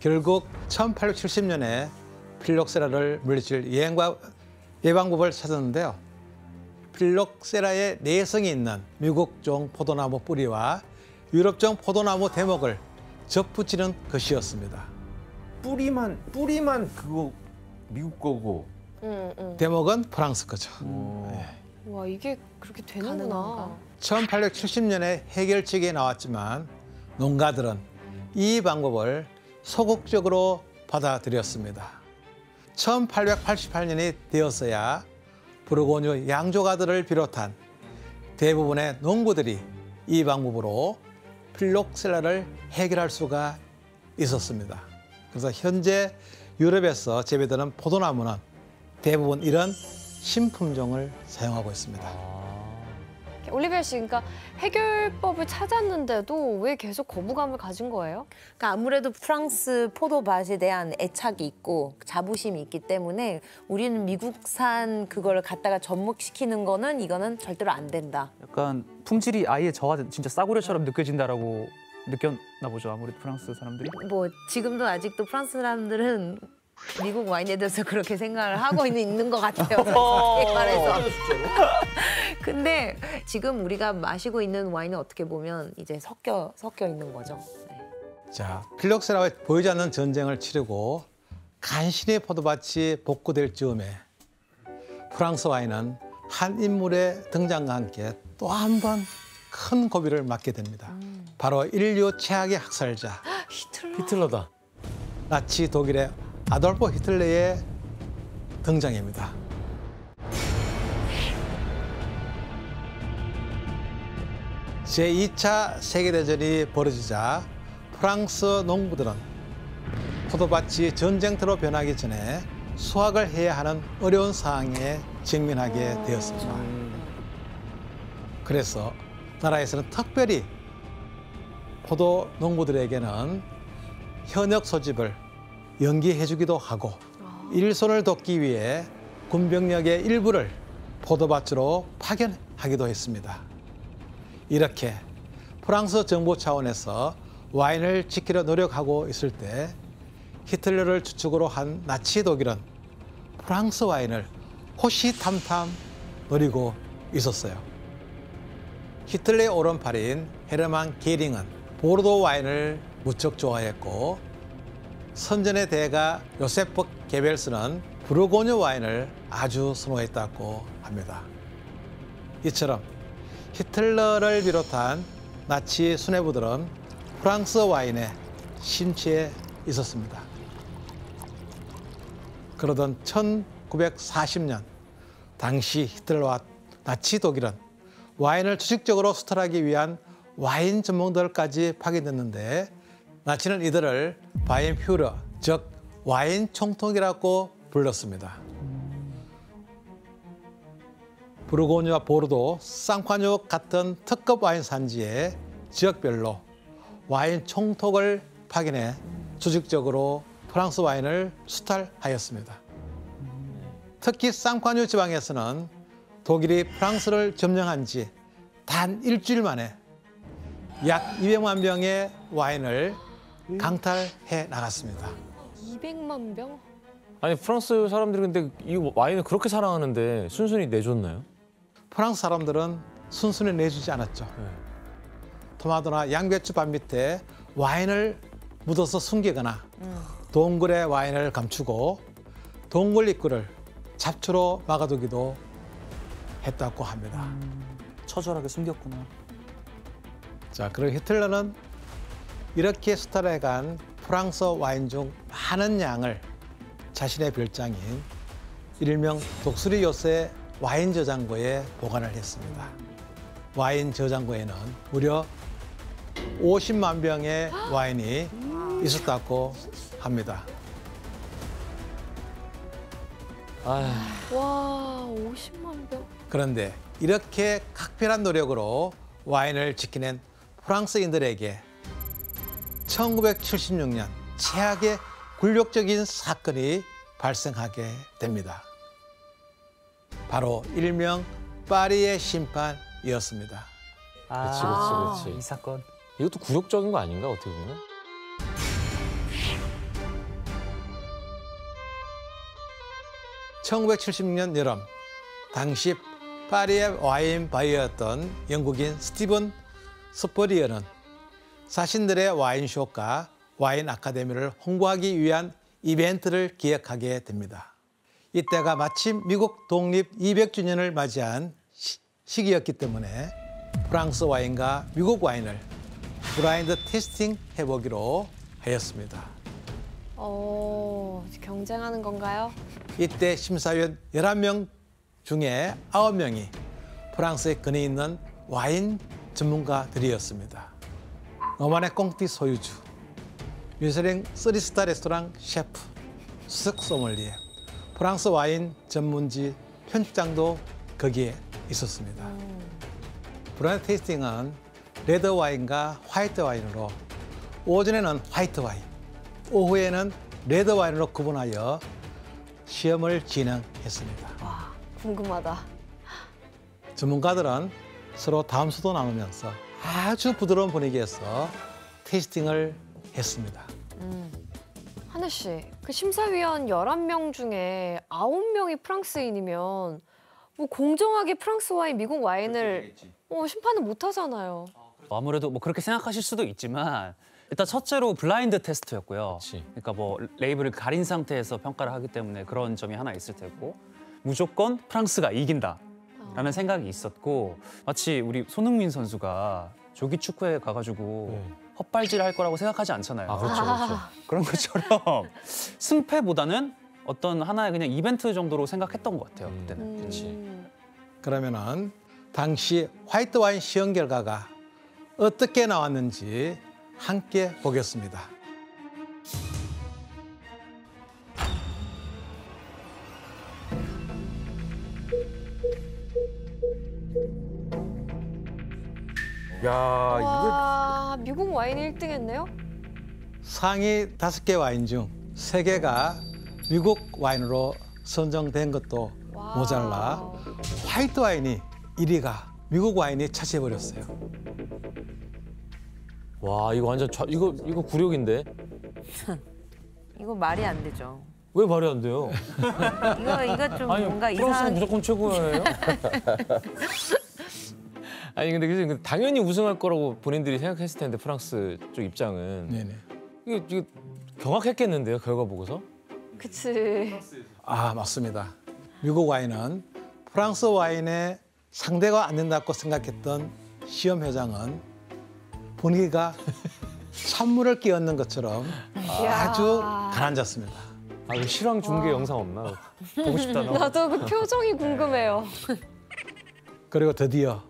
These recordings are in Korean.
결국 1870년에 필록세라를 물리칠 예방법을 찾았는데요. 필록세라의 내성이 있는 미국종 포도나무 뿌리와 유럽종 포도나무 대목을 접붙이는 것이었습니다. 뿌리만 그거 미국 거고. 대목은 프랑스 거죠. 네. 와, 이게 그렇게 되는구나. 1870년에 해결책이 나왔지만 농가들은 이 방법을 소극적으로 받아들였습니다. 1888년이 되었어야 부르고뉴 양조가들을 비롯한 대부분의 농부들이 이 방법으로 필록셀라를 해결할 수가 있었습니다. 그래서 현재 유럽에서 재배되는 포도나무는 대부분 이런 신품종을 사용하고 있습니다. 올리비아 씨, 그러니까 해결법을 찾았는데도 왜 계속 거부감을 가진 거예요? 그러니까 아무래도 프랑스 포도밭에 대한 애착이 있고 자부심이 있기 때문에 우리는 미국산 그걸 갖다가 접목시키는 거는 이거는 절대로 안 된다. 약간 품질이 아예 저하 진짜 싸구려처럼 느껴진다라고 느꼈나 보죠. 아무래도 프랑스 사람들이. 뭐 지금도 아직도 프랑스 사람들은 미국 와인에 대해서 그렇게 생각을 하고 있는 것 같아요. 말해서. 근데 지금 우리가 마시고 있는 와인은 어떻게 보면 이제 섞여 있는 거죠. 네. 자, 필록세라와 보이지 않는 전쟁을 치르고 간신히 포도밭이 복구될 즈음에 프랑스 와인은 한 인물의 등장과 함께 또 한 번 큰 고비를 맞게 됩니다. 바로 인류 최악의 학살자 히틀러다. 나치 독일의 아돌프 히틀러의 등장입니다. 제2차 세계대전이 벌어지자 프랑스 농부들은 포도밭이 전쟁터로 변하기 전에 수확을 해야 하는 어려운 상황에 직면하게 되었습니다. 그래서 나라에서는 특별히 포도 농부들에게는 현역 소집을 연기해주기도 하고 일손을 돕기 위해 군병력의 일부를 포도밭으로 파견하기도 했습니다. 이렇게 프랑스 정부 차원에서 와인을 지키려 노력하고 있을 때 히틀러를 주축으로 한 나치 독일은 프랑스 와인을 호시탐탐 노리고 있었어요. 히틀러의 오른팔인 헤르만 게링은 보르도 와인을 무척 좋아했고 선전의 대가 요세프 게벨스는 부르고뉴 와인을 아주 선호했다고 합니다. 이처럼 히틀러를 비롯한 나치 수뇌부들은 프랑스 와인에 심취해 있었습니다. 그러던 1940년 당시 히틀러와 나치 독일은 와인을 조직적으로 수탈하기 위한 와인 전문가들까지 파견됐는데 나치는 이들을 바이엔퓨러, 즉 와인 총독이라고 불렀습니다. 부르고뉴와 보르도, 쌍파뉴 같은 특급 와인 산지에 지역별로 와인 총독을 파견해 조직적으로 프랑스 와인을 수탈하였습니다. 특히 쌍파뉴 지방에서는 독일이 프랑스를 점령한 지 단 일주일 만에 약 200만 병의 와인을 강탈해 나갔습니다. 200만 병? 아니 프랑스 사람들이 근데 이 와인을 그렇게 사랑하는데 순순히 내줬나요? 프랑스 사람들은 순순히 내주지 않았죠. 토마토나 양배추밭 밑에 와인을 묻어서 숨기거나 동굴에 와인을 감추고 동굴 입구를 잡초로 막아두기도 했다고 합니다. 처절하게 숨겼구나. 자, 그리고 히틀러는 이렇게 수탈해간 프랑스 와인 중 많은 양을 자신의 별장인 일명 독수리 요새 와인 저장고에 보관을 했습니다. 와인 저장고에는 무려 50만 병의 와인이 있었다고 합니다. 와, 50만 병? 그런데 이렇게 각별한 노력으로 와인을 지켜낸 프랑스인들에게 1976년 최악의 굴욕적인 사건이 발생하게 됩니다. 바로 일명 파리의 심판이었습니다. 그렇지. 이 사건. 이것도 굴욕적인 거 아닌가 어떻게 보면? 1976년 여름 당시 파리의 와인 바이어였던 영국인 스티븐 스퍼리어는 자신들의 와인쇼과 와인 아카데미를 홍보하기 위한 이벤트를 기획하게 됩니다. 이때가 마침 미국 독립 200주년을 맞이한 시기였기 때문에 프랑스 와인과 미국 와인을 블라인드 테이스팅 해보기로 하였습니다. 경쟁하는 건가요? 이때 심사위원 11명 중에 9명이 프랑스에 근이 있는 와인 전문가들이었습니다. 노만의 꽁띠 소유주, 미쉐린 3스타 레스토랑 셰프, 수석 소믈리에, 프랑스 와인 전문지 편집장도 거기에 있었습니다. 블라인드 테이스팅은 레드 와인과 화이트 와인으로 오전에는 화이트 와인, 오후에는 레드 와인으로 구분하여 시험을 진행했습니다. 와, 궁금하다. 전문가들은 서로 다음 수도 나누면서 아주 부드러운 분위기에서 테이스팅을 했습니다. 하늘 씨, 그 심사위원 11명 중에 9명이 프랑스인이면 뭐 공정하게 프랑스 와인, 미국 와인을 심판을 못 하잖아요. 아무래도 뭐 그렇게 생각하실 수도 있지만 일단 첫째로 블라인드 테스트였고요. 그치. 그러니까 뭐 레이블을 가린 상태에서 평가를 하기 때문에 그런 점이 하나 있을 테고 무조건 프랑스가 이긴다라는 생각이 있었고 마치 우리 손흥민 선수가 조기 축구에 가가지고 헛발질 할 거라고 생각하지 않잖아요. 아, 그렇죠, 그렇죠. 그런 것처럼 승패보다는 어떤 하나의 그냥 이벤트 정도로 생각했던 것 같아요. 그때는. 그치. 그러면은 당시 화이트 와인 시험 결과가 어떻게 나왔는지 함께 보겠습니다. 야, 와, 미국 와인 1등 했네요? 상위 5개 와인 중 3개가 미국 와인으로 선정된 것도 와. 모자라 화이트 와인이 1위가 미국 와인이 차지해버렸어요. 와, 이거 완전 이거 굴욕인데? 이거 말이 안 되죠. 왜 말이 안 돼요? 이거 좀 뭔가 프랑스는 이상한. 무조건 최고예요? 아니 근데 그래서 당연히 우승할 거라고 본인들이 생각했을 텐데 프랑스 쪽 입장은 네네. 이거 경악했겠는데요, 결과 보고서? 그치. 아, 맞습니다. 미국 와인은 프랑스 와인의 상대가 안 된다고 생각했던 시험 회장은 분위기가 찬물을 끼얹는 것처럼 아주 가라앉았습니다. 아, 그 실황 중계 영상 없나? 보고 싶다 나. 나도 그 표정이 궁금해요. 그리고 드디어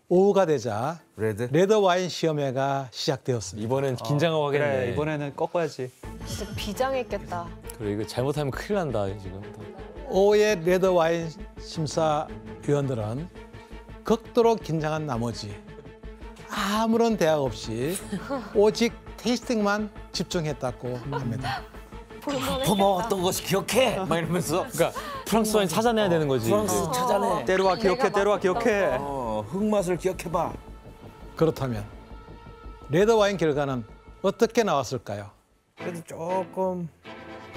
오후가 되자 레드? 와인 시험회가 시작되었습니다. 이번엔 긴장하고 하겠네. 그래 이번에는 꺾어야지. 진짜 비장했겠다. 그래 이거 잘못하면 큰일 난다 지금. 오후의 레드 와인 심사위원들은 극도로 긴장한 나머지 아무런 대화 없이 오직 테이스팅만 집중했다고 합니다. 부모 어떤 것이 기억해? 막 이러면서 그러니까 프랑스 와인 찾아내야 되는 거지. 프랑스 찾아내. 때로와 기억해, 때로와 기억해. 흙맛을 기억해봐. 그렇다면 레드 와인 결과는 어떻게 나왔을까요? 그래도 조금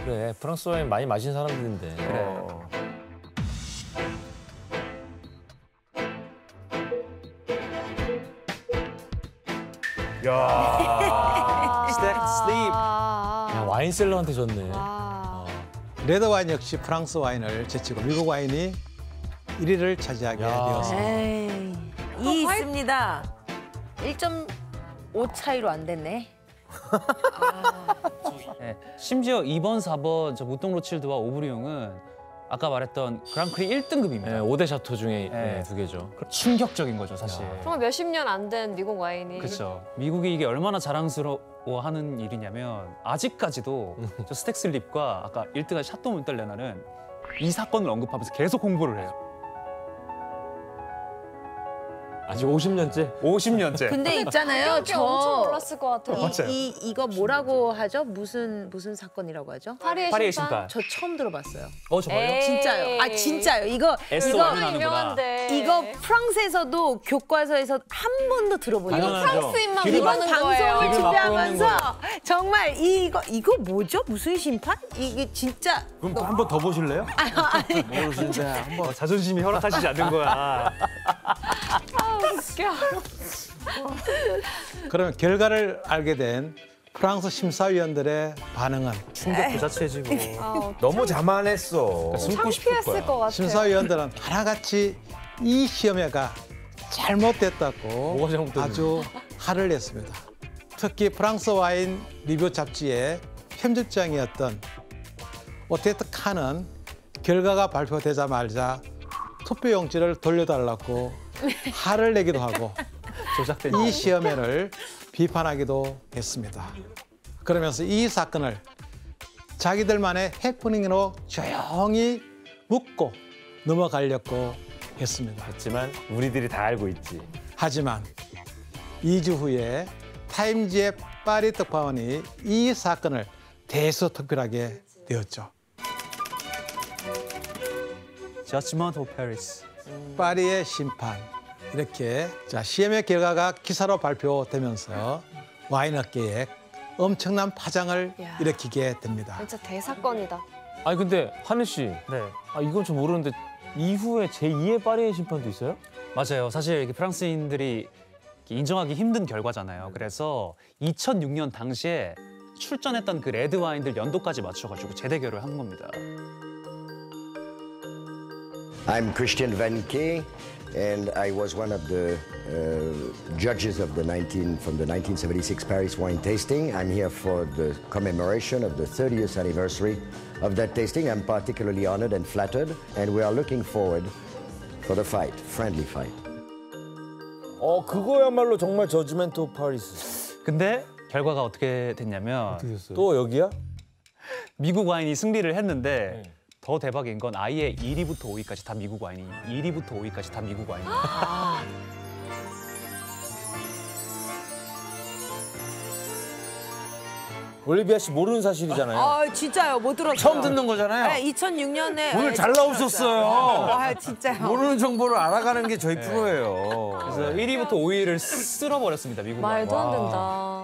그래 프랑스 와인 많이 마신 사람들인데. 스택 슬립. 야, 와인셀러한테 졌네. 와. 레드 와인 역시 프랑스 와인을 제치고 미국 와인이 1위를 차지하게 야. 되었습니다. 에이, 이 있습니다. 1.5 차이로 안 됐네. 네, 심지어 2번, 4번 저 무똥 로칠드와 오브리용은 아까 말했던 그랑크리 1등급입니다. 네, 5대 샤토 중에 네. 2개죠. 충격적인 거죠, 사실. 정말 몇십 년 안 된 미국 와인이. 그렇죠. 미국이 이게 얼마나 자랑스러워하는 일이냐면 아직까지도 저 스택 슬립과 아까 1등한 샤또 몬텔레나는 이 사건을 언급하면서 계속 홍보를 해요. 아직 50년째. 50년째. 근데 있잖아요. 꽤 엄청 놀랐을 것 같아요. 이거 뭐라고 하죠? 무슨 사건이라고 하죠? 파리의 심판. 저 처음 들어봤어요. 정말요? 에이. 진짜요. 아 진짜요. 이거 S 와면 아는구나. 유명한데. 이거 프랑스에서도 교과서에서 한 번도 들어본 적이 없어요. 프랑스인만 귀를 이번 모르는 거예요. 방송을 귀를 막고 준비하면서 있는 정말 이거 뭐죠? 무슨 심판? 이게 진짜 그럼 한 번 더 보실래요? 모르시는데 한번 자존심이 허락하시지 않는 거야. 웃겨. 그러면 결과를 알게 된 프랑스 심사위원들의 반응은 충격 그 자체지 뭐. 너무 자만했어. 숨고 싶을 창피했을 거야. 것 같아요. 심사위원들은 하나같이 이 시험회가 잘못됐다고 뭐가 잘못됐는데? 아주 화를 냈습니다. 특히 프랑스 와인 리뷰 잡지의 편집장이었던 오테트 칸은 결과가 발표되자마자 투표용지를 돌려달라고 화를 내기도 하고 조작된 이 시험회를 비판하기도 했습니다. 그러면서 이 사건을 자기들만의 해프닝으로 조용히 묻고 넘어가려고 했습니다. 하지만 우리들이 다 알고 있지. 하지만 2주 후에 타임지의 파리 특파원이 이 사건을 대서특필하게 되었죠. Judgment of Paris. 파리의 심판. 이렇게 시험의 결과가 기사로 발표되면서 와인업계에 엄청난 파장을 야. 일으키게 됩니다. 진짜 대사건이다. 아니 근데 하늘 씨, 네. 이건 좀 모르는데 이후에 제2의 파리의 심판도 있어요? 맞아요. 사실 이렇게 프랑스인들이 인정하기 힘든 결과잖아요. 그래서 2006년 당시에 출전했던 그 레드 와인들 연도까지 맞춰가지고 재대결을 한 겁니다. I'm Christian Vanke, and I was one of the judges of the 1976 Paris wine tasting. I'm here for the commemoration of the 30th anniversary of that tasting. I'm particularly honored and flattered, and we are looking forward for the fight, friendly fight. 그거야말로 정말 저지멘트 오브 파리스. 근데 결과가 어떻게 됐냐면 또 여기야? 미국 와인이 승리를 했는데 더 대박인 건 아예 1위부터 5위까지 다 미국 와인이 1위부터 5위까지 다 미국 와인이. 올리비아 씨 모르는 사실이잖아요. 아 진짜요. 못 들었어요. 처음 듣는 거잖아요. 네, 2006년에 오늘 잘 나오셨어요. 아 진짜요. 모르는 정보를 알아가는 게 저희 프로예요. 그래서 1위부터 5위를 쓸어버렸습니다, 미국 와인. 말도 안 된다.